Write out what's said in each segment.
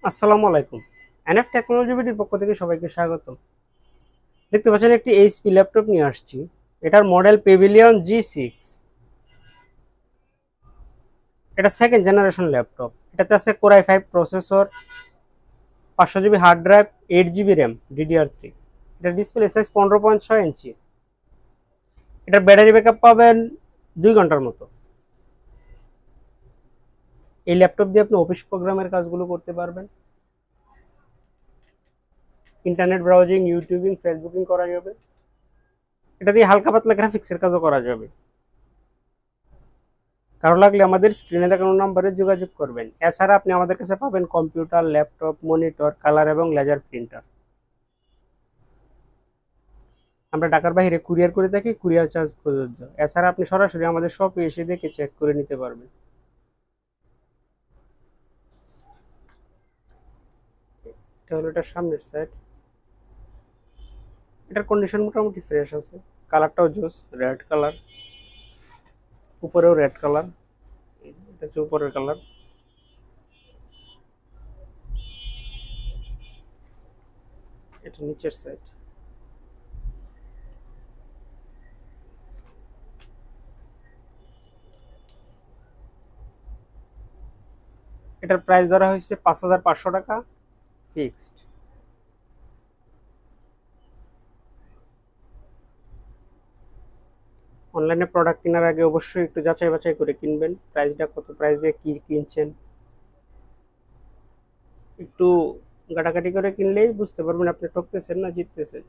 আসসালামু আলাইকুম। NF technology বিডির পক্ষ থেকে সবাইকে স্বাগতম। দেখতে পাচ্ছেন একটি এইচপি ল্যাপটপ নিয়ে আসছি। এটার মডেল পেভিলিয়ন G6। এটা সেকেন্ড জেনারেশন ল্যাপটপ। এটাতে আছে core i5 processor, 500 GB hard drive, 8 GB RAM DDR3। এটা ডিসপ্লে সাইজ 15.6 ইঞ্চি। এটার ব্যাটারি ব্যাকআপ পাবেন 2 ঘন্টার মতো। এই ল্যাপটপ দিয়ে আপনি অফিস প্রোগ্রামের কাজগুলো করতে পারবেন। ইন্টারনেট ব্রাউজিং, ইউটিউবিং, ফেসবুকিং করা যাবে। এটা দিয়ে হালকা পাতলা গ্রাফিক্সের কাজও করা যাবে। কারো লাগলে আমাদের স্ক্রিনে দেখানো নম্বরে যোগাযোগ করবেন। এছাড়া আপনি আমাদের কাছে পাবেন কম্পিউটার, ল্যাপটপ, মনিটর, কালার এবং লেজার প্রিন্টার। আমরা ঢাকার বাইরে কুরিয়ার করে থাকি, কুরিয়ার চার্জ প্রযোজ্য। এছাড়া আপনি সরাসরি আমাদের শপে এসে দেখে চেক করে নিতে পারবেন। এটা হলো এটার সামনের সাইড। এটার কন্ডিশন মোটামুটি ফ্রেশ আছে। কালারটাও জোস, রেড কালার। উপরেও রেড কালার। এটা হচ্ছে উপরের কালার। এটা নিচের সাইড। এটার প্রাইস ধরা হয়েছে 5,500 টাকা ফিক্সড। অনলাইনে প্রোডাক্ট কেনার আগে অবশ্যই একটু যাচাই বাছাই করে কিনবেন। প্রাইসটা কত প্রাইসে কি কিনছেন একটু ঘাটাঘাটি করে কিনলেই বুঝতে পারবেন আপনি ঠকতেছেন না জিততেছেন।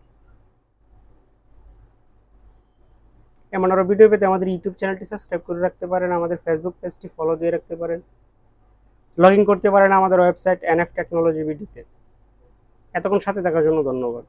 এমন আরো ভিডিও পেতে আমাদের ইউটিউব চ্যানেলটি সাবস্ক্রাইব করে রাখতে পারেন, আমাদের ফেসবুক পেজটি ফলো দিয়ে রাখতে পারেন, লগ ইন করতে পারেন আমাদের ওয়েবসাইট এনএফ টেকনোলজি বিডিতে। এতক্ষণ সাথে থাকার জন্য ধন্যবাদ।